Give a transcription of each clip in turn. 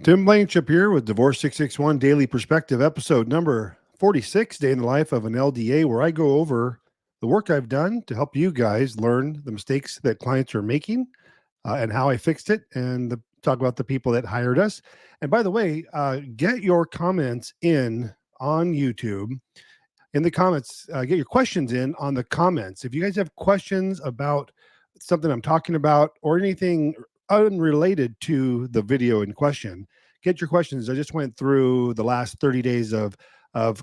Tim Blankenship here with Divorce661 Daily Perspective, episode number 46, Day in the Life of an LDA, where I go over the work I've done to help you guys learn the mistakes that clients are making and how I fixed it, and talk about the people that hired us. And by the way, get your comments in on YouTube. In the comments, get your questions in on the comments. If you guys have questions about something I'm talking about or anything unrelated to the video in question, get your questions. I just went through the last 30 days of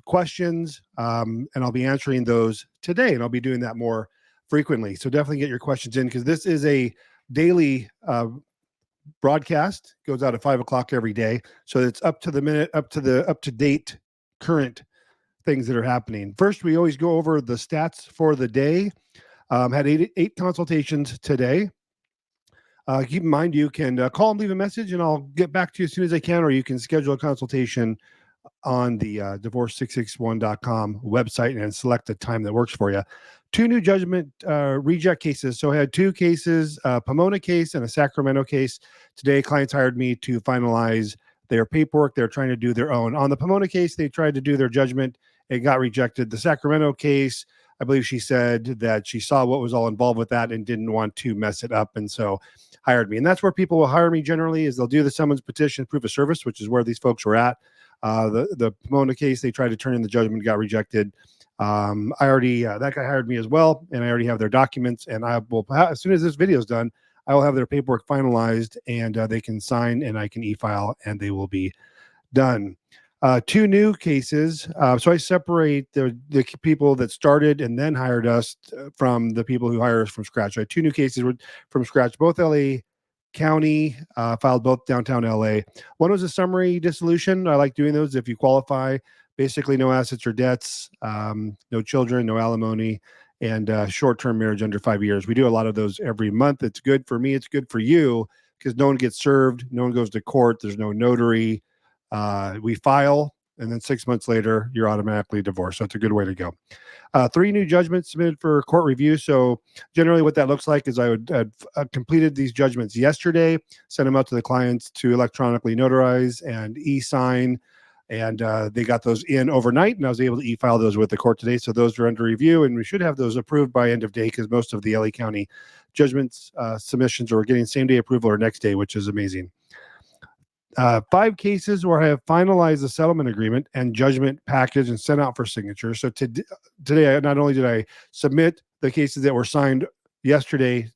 questions, and I'll be answering those today, and I'll be doing that more frequently. So definitely get your questions in, because this is a daily broadcast. It goes out at 5 o'clock every day, so it's up to the minute, up to date, current things that are happening. First, we always go over the stats for the day. Had eight consultations today. Keep in mind, you can call and leave a message, and I'll get back to you as soon as I can, or you can schedule a consultation on the divorce661.com website and select a time that works for you. Two new judgment reject cases. So I had two cases, a Pomona case and a Sacramento case. Today, clients hired me to finalize their paperwork. They're trying to do their own. On the Pomona case, they tried to do their judgment. It got rejected. The Sacramento case, I believe she said that she saw what was all involved with that and didn't want to mess it up, and so hired me. And that's where people will hire me generally, is they'll do the summons, petition, proof of service, which is where these folks were at. The Pomona case, they tried to turn in the judgment, got rejected. I already, that guy hired me as well, and I already have their documents, and I will, as soon as this video is done, I will have their paperwork finalized, and they can sign, and I can e-file, and they will be done. Two new cases. So I separate the people that started and then hired us from the people who hire us from scratch. I had two new cases from scratch, both LA County, filed both downtown LA. One was a summary dissolution. I like doing those if you qualify. Basically, no assets or debts, no children, no alimony, and short-term marriage under 5 years. We do a lot of those every month. It's good for me. It's good for you, because no one gets served. No one goes to court. There's no notary. We file, and then 6 months later, you're automatically divorced. So it's a good way to go. Three new judgments submitted for court review. So generally what that looks like is I completed these judgments yesterday, sent them out to the clients to electronically notarize and e-sign, and they got those in overnight, and I was able to e-file those with the court today. So those are under review, and we should have those approved by end of day, because most of the LA County judgments submissions are getting same-day approval or next day, which is amazing. 5 cases where I have finalized the settlement agreement and judgment package and sent out for signature. So today, not only did I submit the cases that were signed yesterday,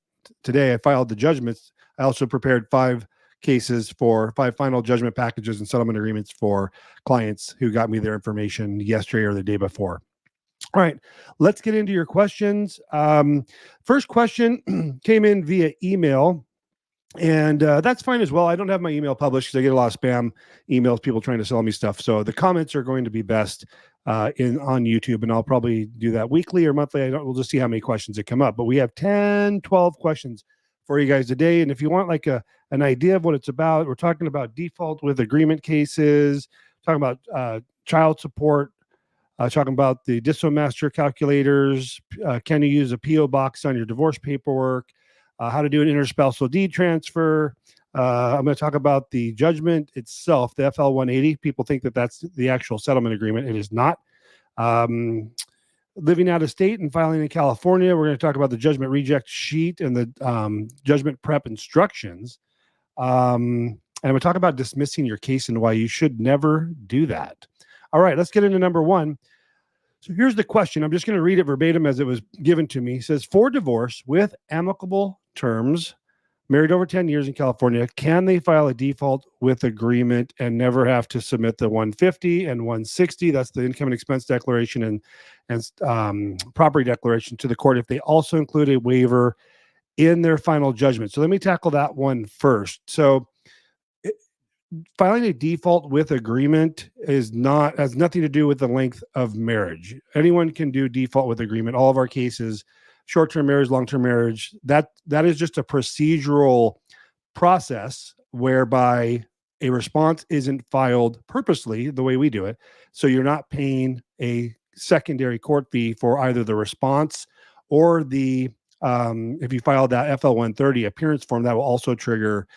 today I filed the judgments. I also prepared 5 cases for 5 final judgment packages and settlement agreements for clients who got me their information yesterday or the day before. All right, let's get into your questions. First question came in via email. And that's fine as well. I don't have my email published because I get a lot of spam emails, people trying to sell me stuff. So the comments are going to be best on YouTube, and I'll probably do that weekly or monthly. We'll just see how many questions that come up. But we have 10, 12 questions for you guys today. And if you want like an idea of what it's about, we're talking about default with agreement cases, talking about child support, talking about the Disso Master calculators. Can you use a PO box on your divorce paperwork? How to do an interspousal deed transfer. I'm going to talk about the judgment itself, the FL 180. People think that that's the actual settlement agreement. It is not. Living out of state and filing in California. We're going to talk about the judgment reject sheet and the judgment prep instructions. And I'm going to talk about dismissing your case and why you should never do that. All right, let's get into number 1. So here's the question. I'm just going to read it verbatim as it was given to me. It says, for divorce with amicable terms, married over 10 years in California, can they file a default with agreement and never have to submit the 150 and 160? That's the income and expense declaration and property declaration to the court if they also include a waiver in their final judgment. So let me tackle that one first. So filing a default with agreement has nothing to do with the length of marriage. Anyone can do default with agreement. All of our cases, short-term marriage, long-term marriage, that is just a procedural process whereby a response isn't filed purposely the way we do it. So you're not paying a secondary court fee for either the response or the if you file that FL 130 appearance form, that will also trigger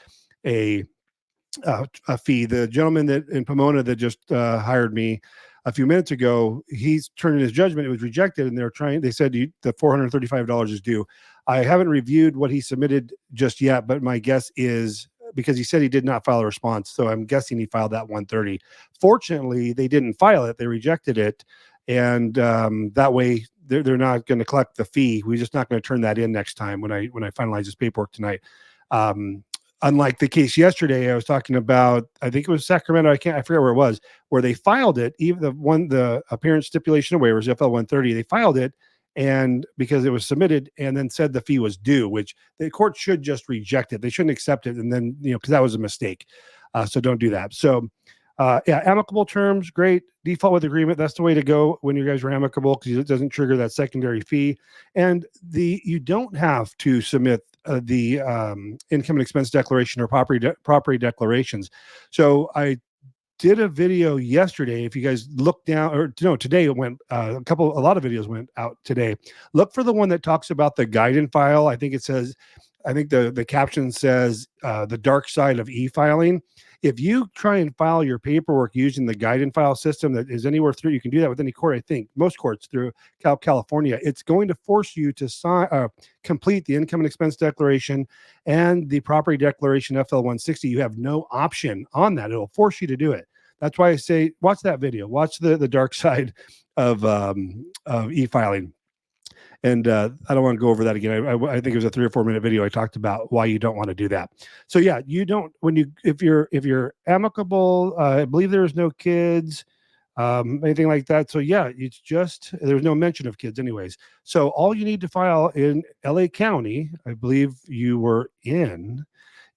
a a fee. The gentleman that in Pomona that just hired me a few minutes ago, he's turned in his judgment. It was rejected, and they said the $435 is due. I haven't reviewed what he submitted just yet, but my guess is, because he said he did not file a response, so I'm guessing he filed that 130. Fortunately, they didn't file it; they rejected it, and that way they're not going to collect the fee. We're just not going to turn that in next time when I finalize this paperwork tonight. Unlike the case yesterday, I was talking about, I think it was Sacramento. I forget where it was, where they filed it, even the apparent stipulation of waivers, FL 130, they filed it, and because it was submitted, and then said the fee was due, which the court should just reject it. They shouldn't accept it, and then, because that was a mistake. So don't do that. So yeah, amicable terms, great. Default with agreement, that's the way to go when you guys are amicable, because it doesn't trigger that secondary fee. And you don't have to submit the income and expense declaration or property declarations. So I did a video yesterday. If you guys look down, or no, today it went a lot of videos went out today. Look for the one that talks about the guide and file. I think the caption says the dark side of e-filing. If you try and file your paperwork using the guide and file system that is anywhere through, you can do that with any court. I think most courts through California, it's going to force you to complete the income and expense declaration and the property declaration FL 160. You have no option on that. It'll force you to do it. That's why I say watch that video. Watch the dark side of e-filing. And I don't want to go over that again. I think it was a 3 or 4 minute video. I talked about why you don't want to do that. So yeah, you don't, if you're amicable, I believe there is no kids, anything like that. So yeah, it's just, there's no mention of kids anyways. So all you need to file in LA County, I believe you were in,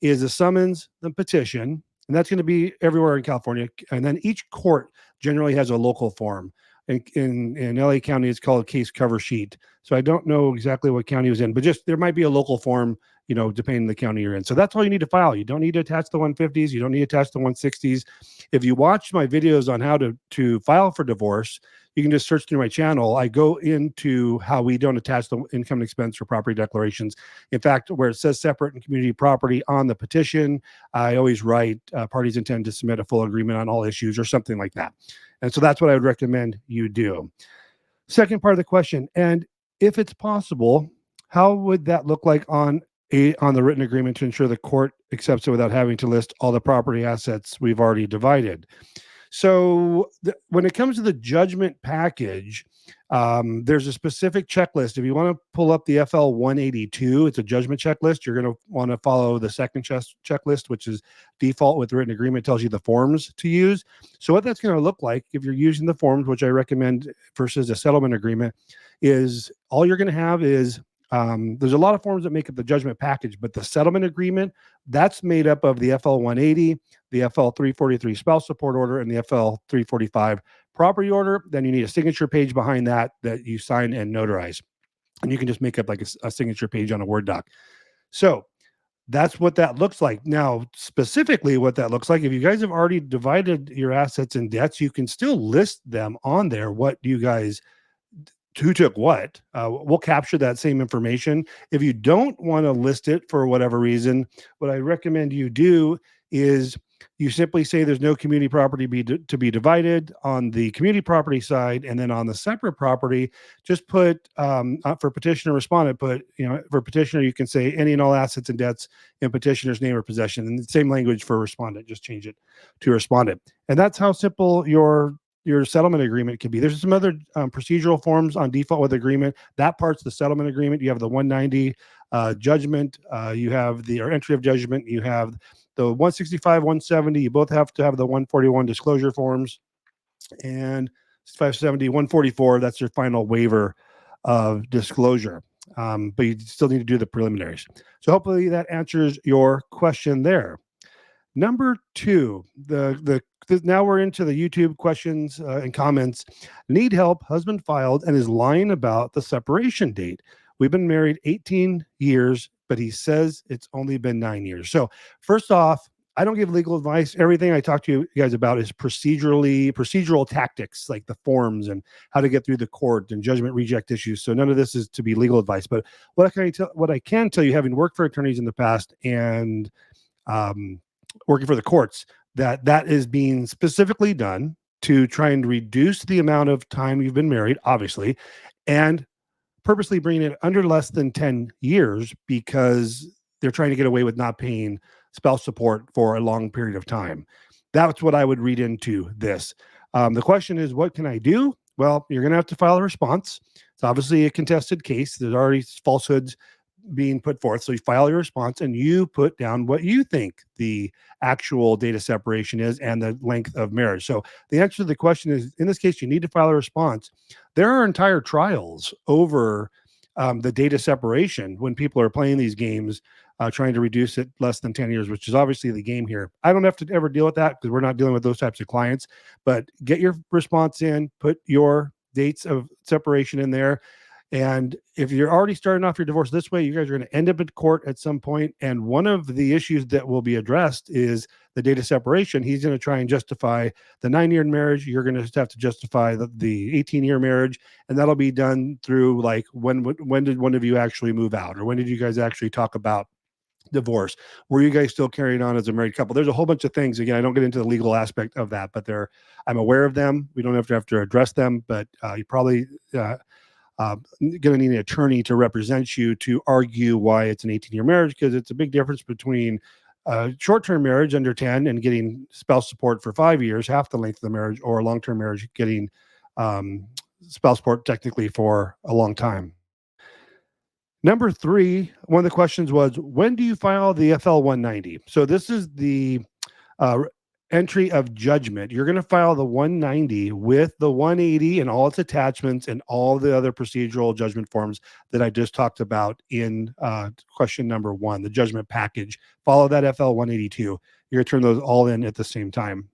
is a summons, the petition, and that's going to be everywhere in California. And then each court generally has a local form. In LA County, it's called case cover sheet. So I don't know exactly what county it was in, but just there might be a local form, depending on the county you're in. So that's all you need to file. You don't need to attach the 150s. You don't need to attach the 160s. If you watch my videos on how to file for divorce, you can just search through my channel. I go into how we don't attach the income and expense or property declarations. In fact, where it says separate and community property on the petition, I always write parties intend to submit a full agreement on all issues or something like that. And so that's what I would recommend you do. Second part of the question, and if it's possible, how would that look like on the written agreement to ensure the court accepts it without having to list all the property assets we've already divided? So when it comes to the judgment package, there's a specific checklist. If you want to pull up the FL 182, it's a judgment checklist. You're going to want to follow the second checklist, which is default with written agreement, tells you the forms to use. So what that's going to look like if you're using the forms, which I recommend versus a settlement agreement, is all you're going to have is there's a lot of forms that make up the judgment package, but the settlement agreement, that's made up of the FL 180, the FL 343 spouse support order, and the FL 345 property order. Then you need a signature page behind that you sign and notarize. And you can just make up like a signature page on a Word doc. So that's what that looks like. Now, specifically what that looks like, if you guys have already divided your assets and debts, you can still list them on there. What you guys, who took what, we'll capture that same information. If you don't want to list it for whatever reason, what I recommend you do is you simply say there's no community property to be divided on the community property side, and then on the separate property, just put for petitioner respondent, for petitioner, you can say any and all assets and debts in petitioner's name or possession, and the same language for respondent, just change it to respondent. And that's how simple your settlement agreement can be. There's some other procedural forms on default with agreement. That part's the settlement agreement. You have the 190 judgment. You have the entry of judgment. You have the 165, 170. You both have to have the 141 disclosure forms, and 570, 144. That's your final waiver of disclosure. But you still need to do the preliminaries. So hopefully that answers your question there. Number two, now we're into the YouTube questions and comments. Need help. Husband filed and is lying about the separation date. We've been married 18 years, but he says it's only been 9 years. So first off, I don't give legal advice. Everything I talk to you guys about is procedural tactics, like the forms and how to get through the court and judgment reject issues. So none of this is to be legal advice. But what I can tell you, having worked for attorneys in the past and working for the courts, that is being specifically done to try and reduce the amount of time you've been married, obviously, and purposely bringing it under less than 10 years because they're trying to get away with not paying spouse support for a long period of time. That's what I would read into this. The question is, what can I do? Well, you're going to have to file a response. It's obviously a contested case. There's already falsehoods being put forth. So you file your response and you put down what you think the actual data separation is and the length of marriage. So the answer to the question is, in this case, you need to file a response. There are entire trials over the data separation when people are playing these games, trying to reduce it less than 10 years, which is obviously the game here. I don't have to ever deal with that because we're not dealing with those types of clients, but get your response in, put your dates of separation in there. And if you're already starting off your divorce this way, you guys are going to end up in court at some point. And one of the issues that will be addressed is the data separation. He's going to try and justify the 9-year marriage. You're going to have to justify the 18-year marriage. And that'll be done through like, when did one of you actually move out? Or when did you guys actually talk about divorce? Were you guys still carrying on as a married couple? There's a whole bunch of things. Again, I don't get into the legal aspect of that, but I'm aware of them. We don't have to address them, but you probably, going to need an attorney to represent you to argue why it's an 18-year marriage, because it's a big difference between short-term marriage under 10 and getting spouse support for 5 years, half the length of the marriage, or a long-term marriage getting spouse support technically for a long time. Number 3, one of the questions was, when do you file the FL 190? So this is the entry of judgment. You're going to file the 190 with the 180 and all its attachments and all the other procedural judgment forms that I just talked about in question number 1, the judgment package. Follow that FL 182. You're going to turn those all in at the same time.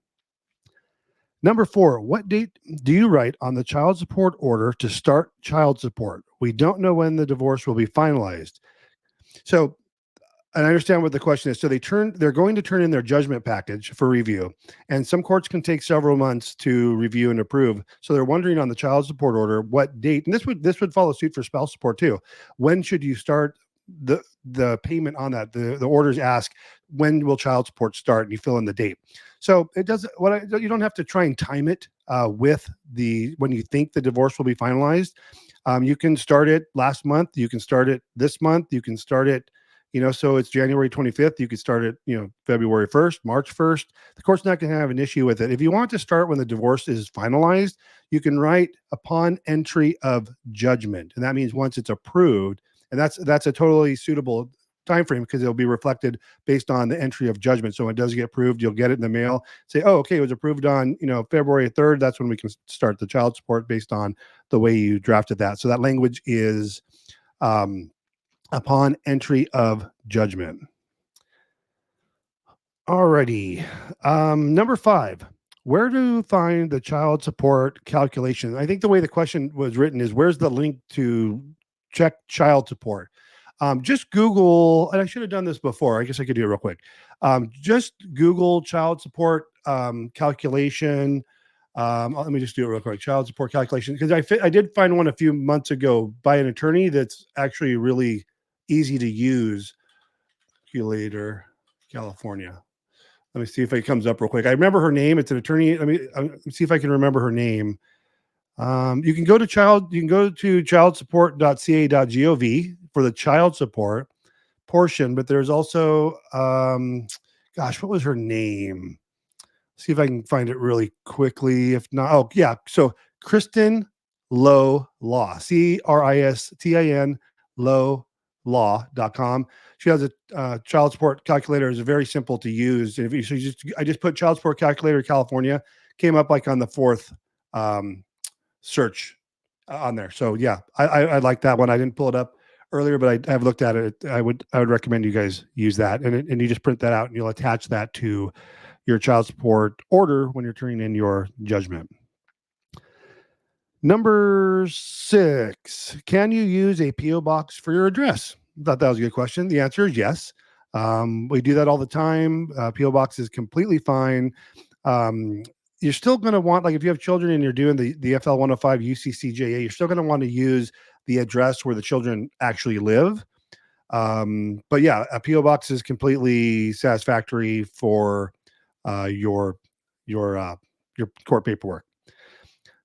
Number 4, what date do you write on the child support order to start child support? We don't know when the divorce will be finalized. So, and I understand what the question is. So they're going to turn in their judgment package for review, and some courts can take several months to review and approve. So they're wondering on the child support order, what date, and this would follow suit for spouse support too. When should you start the payment on that? The orders ask, when will child support start? And you fill in the date. So it does you don't have to try and time it with when you think the divorce will be finalized. You can start it last month. You can start it this month. You can start it, so it's January 25th. You could start it, February 1st, March 1st. The court's not going to have an issue with it. If you want to start when the divorce is finalized, you can write upon entry of judgment. And that means once it's approved, and that's a totally suitable time frame because it'll be reflected based on the entry of judgment. So when it does get approved, you'll get it in the mail. Say, oh, okay, it was approved on, February 3rd. That's when we can start the child support based on the way you drafted that. So that language is upon entry of judgment. Alrighty. Number 5, where to find the child support calculation? I think the way the question was written is, where's the link to check child support? Just Google, and I should have done this before. I guess I could do it real quick. Just Google child support calculation. Let me just do it real quick. Child support calculation, because I did find one a few months ago by an attorney that's actually really easy to use. Calculator, California. Let me see if it comes up real quick. I remember her name. It's an attorney. Let me see if I can remember her name. You can go to childsupport.ca.gov for the child support portion, but there's also, what was her name? See if I can find it really quickly. If not, oh yeah. So Kristen Lowe Law, Kristin law.com. She has a child support calculator. It's very simple to use. I just put child support calculator California, came up like on the 4th search on there. So yeah, I like that one. I didn't pull it up earlier, but I've looked at it. I would recommend you guys use that, and you just print that out and you'll attach that to your child support order when you're turning in your judgment. Number 6, can you use a PO box for your address? I thought that was a good question. The answer is yes. We do that all the time. PO box is completely fine. You're still going to want, like if you have children and you're doing the FL 105 UCCJA, you're still going to want to use the address where the children actually live. But yeah, a PO box is completely satisfactory for your court paperwork.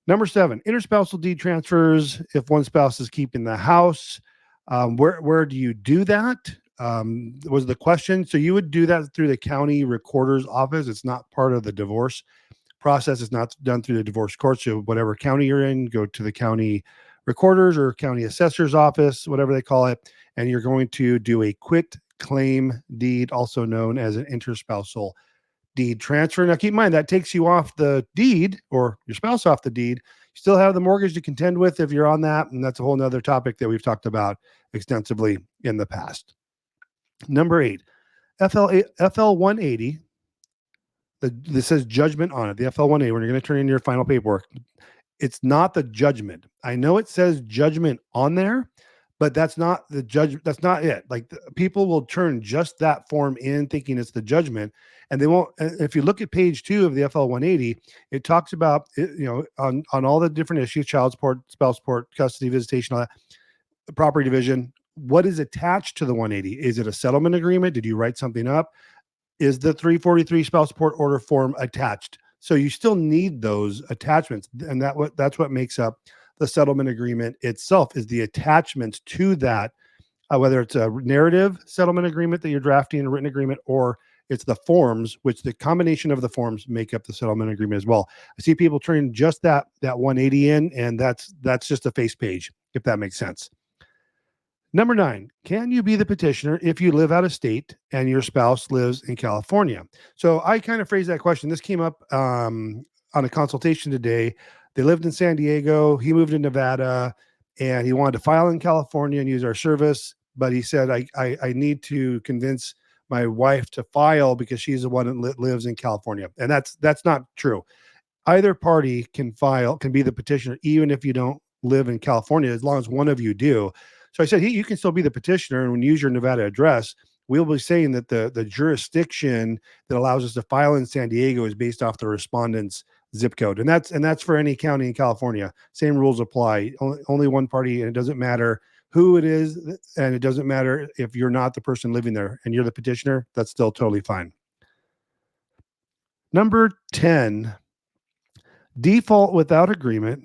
Number 7, interspousal deed transfers. If one spouse is keeping the house, where do you do that? Was the question. So you would do that through the county recorder's office. It's not part of the divorce process. It's not done through the divorce court. So whatever county you're in, go to the county recorder's or county assessor's office, whatever they call it, and you're going to do a quit claim deed, also known as an interspousal deed transfer. Now, keep in mind that takes you off the deed, or your spouse off the deed. You still have the mortgage to contend with if you're on that, and that's a whole nother topic that we've talked about extensively in the past. Number 8, FL 180. This says judgment on it. The FL 180. When you're going to turn in your final paperwork, it's not the judgment. I know it says judgment on there, but that's not the judge. That's not it. Like, people will turn just that form in thinking it's the judgment, and they won't. If you look at page 2 of the FL 180, it talks about on all the different issues: child support, spouse support, custody, visitation, all that, property division. What is attached to the 180? Is it a settlement agreement? Did you write something up? Is the 343 spouse support order form attached? So you still need those attachments, and that's what makes up the settlement agreement itself, is the attachments to that, whether it's a narrative settlement agreement that you're drafting, a written agreement, or it's the forms, which the combination of the forms make up the settlement agreement as well. I see people turn just that 180 in, and that's just a face page, if that makes sense. Number 9, can you be the petitioner if you live out of state and your spouse lives in California? So I kind of phrased that question. This came up on a consultation today. They lived in San Diego. He moved to Nevada, and he wanted to file in California and use our service. But he said, I need to convince my wife to file because she's the one that lives in California. And that's not true. Either party can be the petitioner, even if you don't live in California, as long as one of you do. So I said, you can still be the petitioner, and when you use your Nevada address, we'll be saying that the jurisdiction that allows us to file in San Diego is based off the respondent's zip code. And that's for any county in California. Same rules apply. Only one party, and it doesn't matter who it is, and it doesn't matter if you're not the person living there and you're the petitioner. That's still totally fine. Number 10, default without agreement.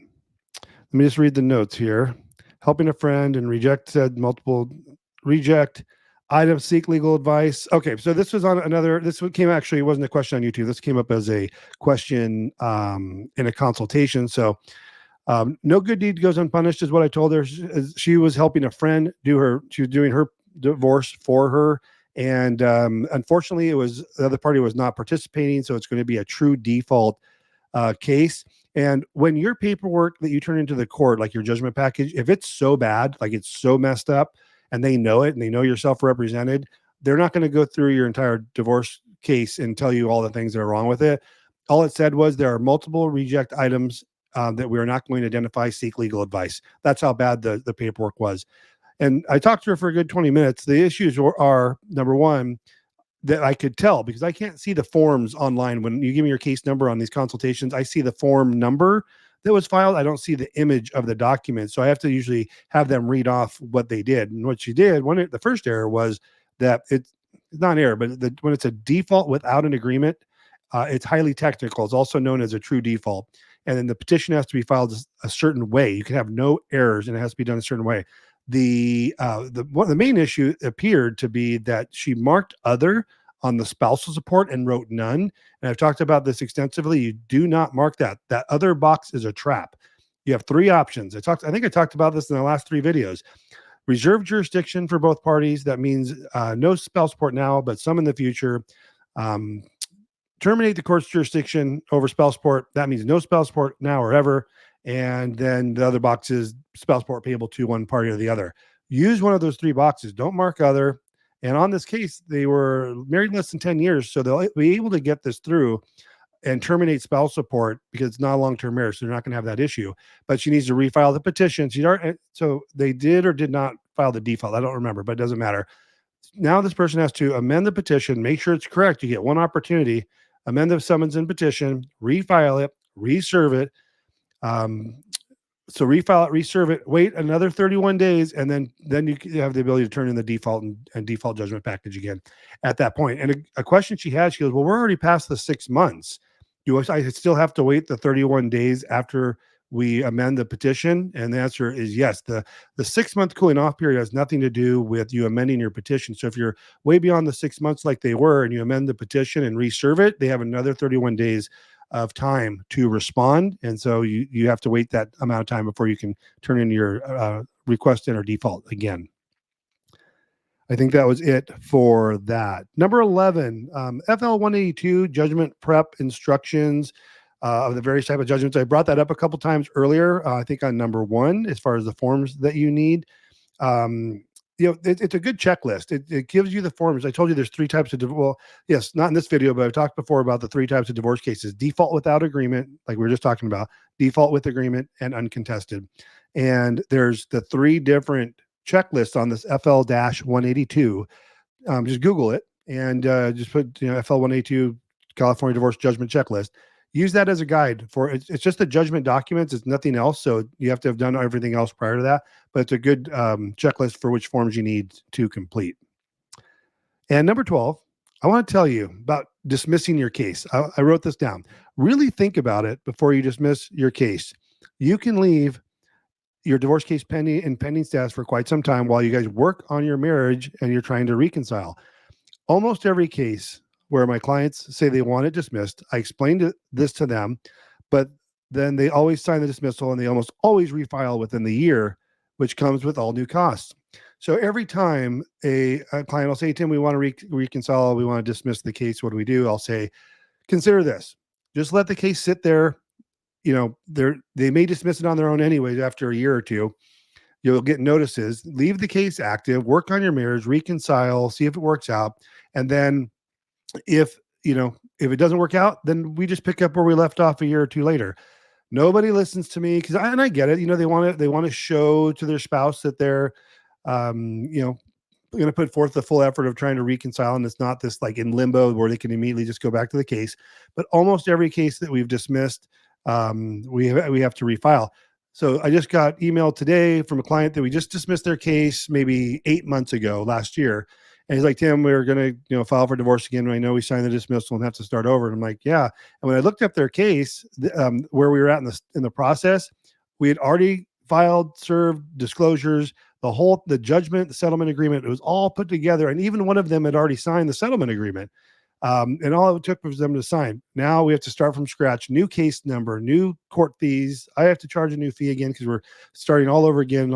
Let me just read the notes here. Helping a friend and reject items, seek legal advice. Okay, so this was on this came, actually, it wasn't a question on YouTube. This came up as a question in a consultation. So no good deed goes unpunished is what I told her. She was helping a friend she was doing her divorce for her. And unfortunately, the other party was not participating. So it's going to be a true default case. And when your paperwork that you turn into the court, like your judgment package, if it's so bad, like it's so messed up, and they know it, and they know you're self-represented, they're not going to go through your entire divorce case and tell you all the things that are wrong with it. All it said was there are multiple reject items that we are not going to identify, seek legal advice. That's how bad the paperwork was. And I talked to her for a good 20 minutes. The issues are, number 1, that I could tell, because I can't see the forms online. When you give me your case number on these consultations, I see the form number that was filed. I don't see the image of the document. So I have to usually have them read off what they did. And what she did, the first error was that it's not an error, but when it's a default without an agreement, it's highly technical. It's also known as a true default. And then the petition has to be filed a certain way. You can have no errors, and it has to be done a certain way. The main issue appeared to be that she marked other on the spousal support and wrote none. And I've talked about this extensively. You do not mark that. That other box is a trap. You have 3 options. I think I talked about this in the last 3 videos. Reserve jurisdiction for both parties. That means no spouse support now, but some in the future. Terminate the court's jurisdiction over spouse support. That means no spouse support now or ever. And then the other box is spouse support payable to one party or the other. Use one of those 3 boxes. Don't mark other. And on this case, they were married less than 10 years, so they'll be able to get this through and terminate spouse support because it's not a long-term marriage, so they're not going to have that issue. But she needs to refile the petition. So they did or did not file the default. I don't remember, but it doesn't matter. Now this person has to amend the petition, make sure it's correct. You get one opportunity, amend the summons and petition, refile it, reserve it, So refile it, reserve it, wait another 31 days, and then you have the ability to turn in the default and default judgment package again at that point. And a question she had, she goes, well, we're already past the 6 months. Do I still have to wait the 31 days after we amend the petition? And the answer is yes. The 6-month cooling off period has nothing to do with you amending your petition. So if you're way beyond the 6 months like they were and you amend the petition and reserve it, they have another 31 days of time to respond. And so you have to wait that amount of time before you can turn in your request enter default again. I think that was it for that. Number 11, FL 182 judgment prep instructions of the various type of judgments. I brought that up a couple times earlier. I think on number 1, as far as the forms that you need. It's a good checklist. It gives you the forms. I told you there's 3 types of well, yes, not in this video, but I've talked before about the 3 types of divorce cases: default without agreement, like we were just talking about, default with agreement, and uncontested. And there's the 3 different checklists on this FL-182. Just Google it and just put FL-182 California Divorce Judgment Checklist. Use that as a guide for it's just the judgment documents. It's nothing else. So you have to have done everything else prior to that, but it's a good checklist for which forms you need to complete. And number 12, I want to tell you about dismissing your case. I wrote this down. Really think about it before you dismiss your case. You can leave your divorce case pending status for quite some time while you guys work on your marriage and you're trying to reconcile. Almost every case where my clients say they want it dismissed, I explained this to them, but then they always sign the dismissal and they almost always refile within the year, which comes with all new costs. So every time a client will say, Tim, we want to reconcile, we want to dismiss the case, what do we do? I'll say, consider this. Just let the case sit there. They may dismiss it on their own anyways after a year or 2. You'll get notices, leave the case active, work on your marriage, reconcile, see if it works out. And then if it doesn't work out, then we just pick up where we left off a year or 2 later. Nobody listens to me because I get it. They want to show to their spouse that they're, going to put forth the full effort of trying to reconcile. And it's not this like in limbo where they can immediately just go back to the case. But almost every case that we've dismissed, we have to refile. So I just got email today from a client that we just dismissed their case maybe 8 months ago last year. And he's like, Tim, we're going to file for divorce again. I know we signed the dismissal and have to start over. And I'm like, yeah. And when I looked up their case, where we were at in the process, we had already filed, served disclosures, the judgment, the settlement agreement, it was all put together. And even one of them had already signed the settlement agreement. And all it took was them to sign. Now we have to start from scratch, new case number, new court fees. I have to charge a new fee again because we're starting all over again.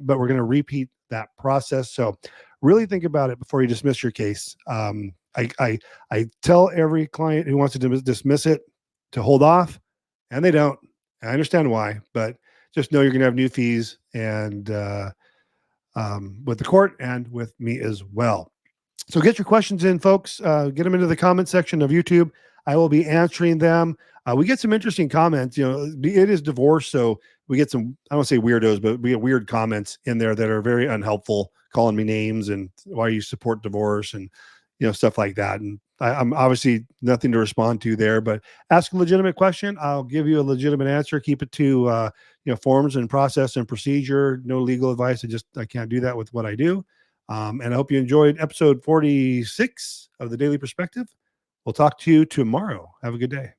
But we're going to repeat that process. So really think about it before you dismiss your case. I tell every client who wants to dismiss it to hold off, and they don't. I understand why, but just know you're going to have new fees and with the court and with me as well. So get your questions in, folks. Get them into the comment section of YouTube. I will be answering them. We get some interesting comments. It is divorce, so we get some, I don't say weirdos, but we get weird comments in there that are very unhelpful, calling me names and why you support divorce and stuff like that. And I'm obviously nothing to respond to there, but ask a legitimate question. I'll give you a legitimate answer. Keep it to forms and process and procedure. No legal advice. I can't do that with what I do. And I hope you enjoyed episode 46 of the Daily Perspective. We'll talk to you tomorrow. Have a good day.